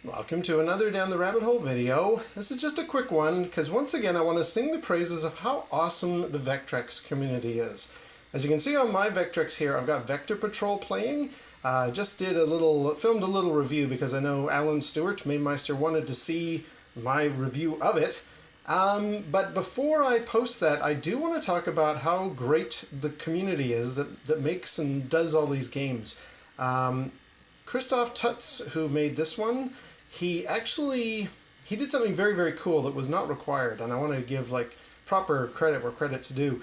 Welcome to another Down the Rabbit Hole video. This is just a quick one because once again I want to sing the praises of how awesome the Vectrex community is. As you can see on my Vectrex here, I've got Vector Patrol playing. I just filmed a little review because I know Alan Stewart, Mainmeister, wanted to see my review of it. But before I post that, I do want to talk about how great the community is that makes and does all these games. Kristof Tuts, who made this one, he did something very, very cool that was not required, and I want to give proper credit where credit's due.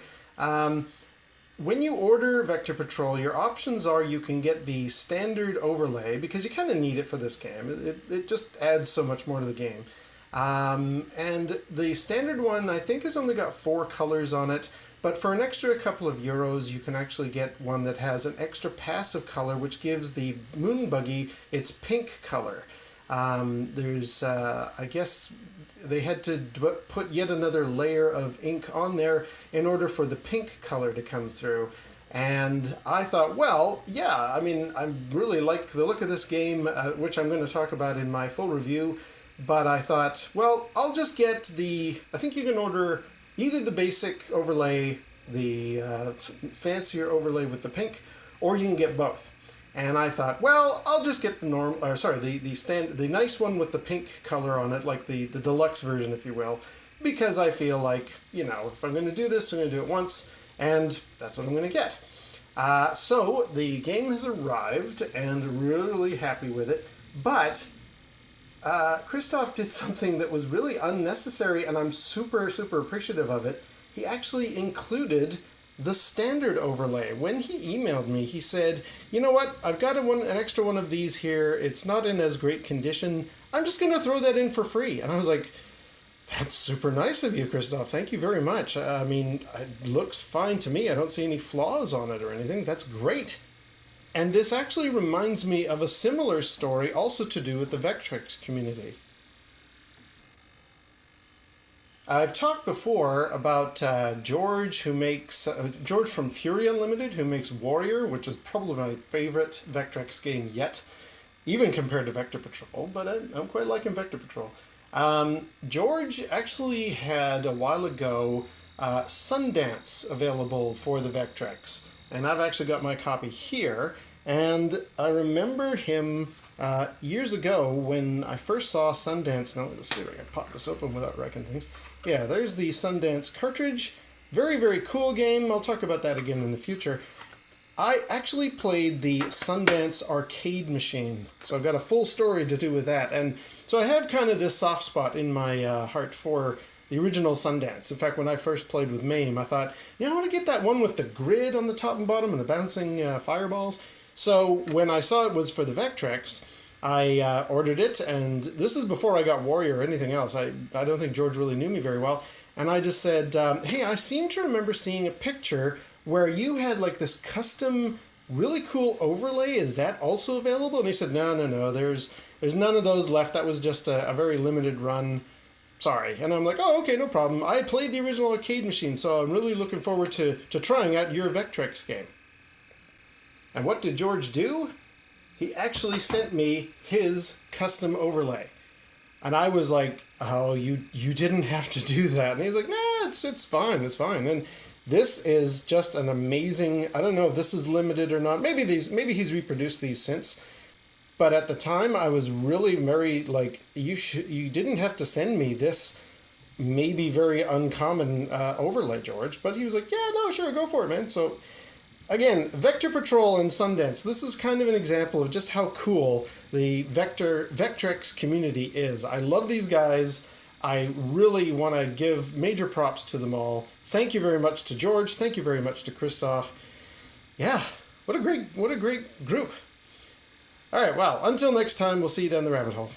When you order Vector Patrol, your options are you can get the standard overlay, because you kind of need it for this game. It just adds so much more to the game. And the standard one, I think, has only got 4 colors on it, but for an extra couple of euros, you can actually get one that has an extra passive color, which gives the moon buggy its pink color. I guess they had to put yet another layer of ink on there in order for the pink color to come through. And I thought, well, yeah, I mean, I really liked the look of this game, which I'm going to talk about in my full review. But I thought, well, I'll just get I think you can order either the basic overlay, the fancier overlay with the pink, or you can get both. And I thought, well, I'll just get the the nice one with the pink color on it, like the deluxe version, if you will, because I feel like, you know, if I'm going to do this, I'm going to do it once, and that's what I'm going to get. So the game has arrived, and really happy with it, but Kristof did something that was really unnecessary, and I'm super, super appreciative of it. He actually included the standard overlay. When he emailed me, he said, you know what, I've got an extra one of these here. It's not in as great condition. I'm just going to throw that in for free. And I was like, that's super nice of you, Kristof. Thank you very much. I mean, it looks fine to me. I don't see any flaws on it or anything. That's great. And this actually reminds me of a similar story also to do with the Vectrex community. I've talked before about George from Fury Unlimited, who makes Warrior, which is probably my favorite Vectrex game yet, even compared to Vector Patrol, but I'm quite liking Vector Patrol. George actually had a while ago Sundance available for the Vectrex, and I've actually got my copy here, and I remember him years ago when I first saw Sundance. Now let's see if I can pop this open without wrecking things. Yeah, there's the Sundance cartridge. Very, very cool game. I'll talk about that again in the future. I actually played the Sundance arcade machine, so I've got a full story to do with that. And so I have kind of this soft spot in my heart for the original Sundance. In fact, when I first played with MAME, I thought, yeah, I want to get that one with the grid on the top and bottom and the bouncing fireballs. So when I saw it was for the Vectrex, I ordered it, and this is before I got Warrior or anything else. I don't think George really knew me very well. And I just said, hey, I seem to remember seeing a picture where you had like this custom, really cool overlay. Is that also available? And he said, no, there's none of those left. That was just a very limited run. Sorry. And I'm like, oh, okay, no problem. I played the original arcade machine, so I'm really looking forward to trying out your Vectrex game. And what did George do? He actually sent me his custom overlay. And I was like, oh, you didn't have to do that. And he was like, nah, it's fine, it's fine. And this is just an amazing, I don't know if this is limited or not. Maybe he's reproduced these since. But at the time, I was really very, like, you didn't have to send me this maybe very uncommon overlay, George. But he was like, yeah, no, sure, go for it, man. So again, Vector Patrol and Sundance, this is kind of an example of just how cool the Vectrex community is. I love these guys. I really want to give major props to them all. Thank you very much to George. Thank you very much to Kristof. Yeah, what a great group. All right, well, until next time, we'll see you down the rabbit hole.